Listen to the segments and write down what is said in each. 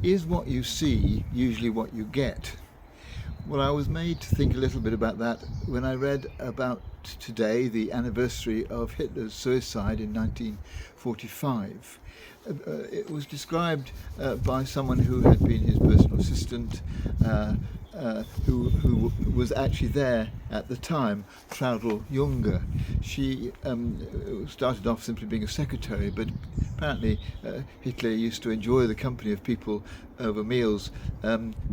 Is what you see usually what you get? Well, I was made to think a little bit about that when I read about today, the anniversary of Hitler's suicide in 1945. It was described by someone who had been his personal assistant, who was actually there at the time, Traudl Junge. She started off simply being a secretary, but apparently Hitler used to enjoy the company of people over meals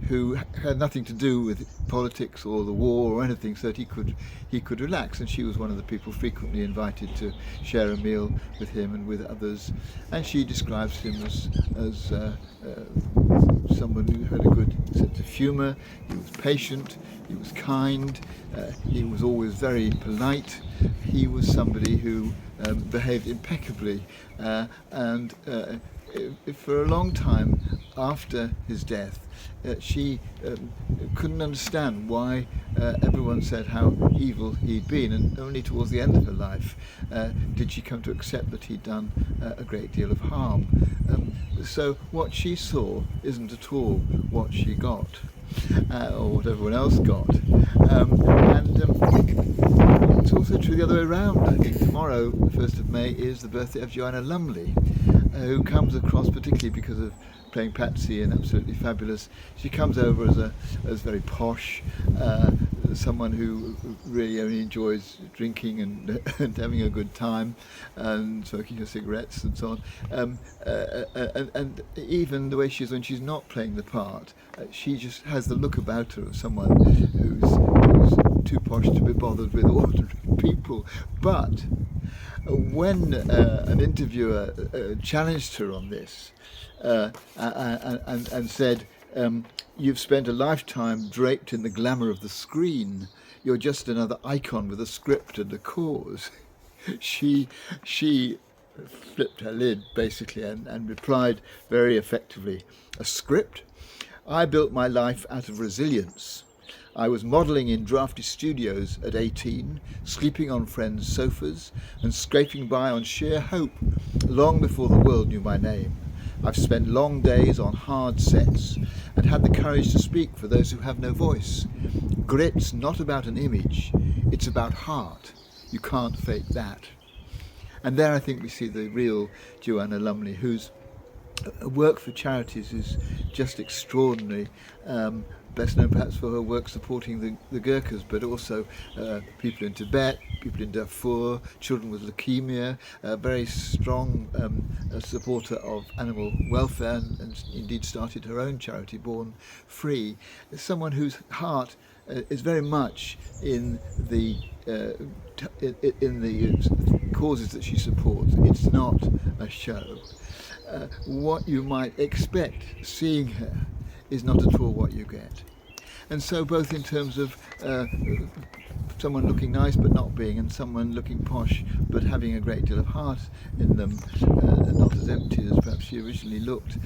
who had nothing to do with politics or the war or anything, so that he could relax. And she was one of the people frequently invited to share a meal with him and with others. And she describes him as someone who had a good sense of humour. He was patient, he was kind, he was always very polite. He was somebody who behaved impeccably, and for a long time after his death, she couldn't understand why everyone said how evil he'd been, and only towards the end of her life did she come to accept that he'd done a great deal of harm. So what she saw isn't at all what she got, or what everyone else got. It's also true the other way around. I think tomorrow, the 1st of May, is the birthday of Joanna Lumley, who comes across, particularly because of playing Patsy and Absolutely Fabulous, she comes over as very posh, someone who really only enjoys drinking and having a good time and smoking her cigarettes and so on. And even the way she is when she's not playing the part, she just has the look about her of someone who's too posh to be bothered with ordinary people. But when an interviewer challenged her on this and said, you've spent a lifetime draped in the glamour of the screen, you're just another icon with a script and a cause, she flipped her lid basically and replied very effectively, a script? I built my life out of resilience. I was modelling in drafty studios at 18, sleeping on friends' sofas and scraping by on sheer hope long before the world knew my name. I've spent long days on hard sets and had the courage to speak for those who have no voice. Grit's not about an image, it's about heart. You can't fake that. And there I think we see the real Joanna Lumley, whose work for charities is just extraordinary. Best known perhaps for her work supporting the Gurkhas, but also people in Tibet, people in Darfur, children with leukemia, a very strong supporter of animal welfare, and indeed started her own charity, Born Free. Someone whose heart is very much in the causes that she supports. It's not a show. What you might expect seeing her is not at all what you get. And so both in terms of someone looking nice but not being, and someone looking posh but having a great deal of heart in them, not as empty as perhaps she originally looked,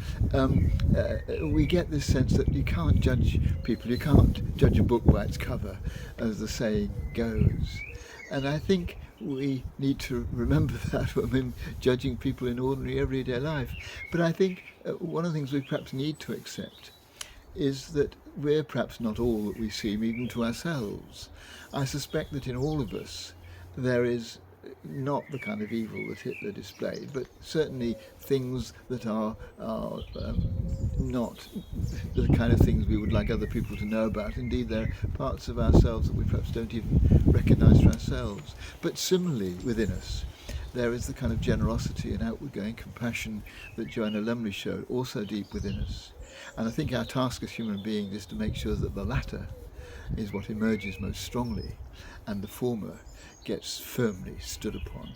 we get this sense that you can't judge people, you can't judge a book by its cover, as the saying goes. And I think we need to remember that when we're judging people in ordinary everyday life. But I think one of the things we perhaps need to accept is that we're perhaps not all that we seem, even to ourselves. I suspect that in all of us there is not the kind of evil that Hitler displayed, but certainly things that are not the kind of things we would like other people to know about. Indeed, there are parts of ourselves that we perhaps don't even recognise for ourselves. But similarly within us, there is the kind of generosity and outward-going compassion that Joanna Lumley showed, also deep within us. And I think our task as human beings is to make sure that the latter is what emerges most strongly and the former gets firmly stood upon.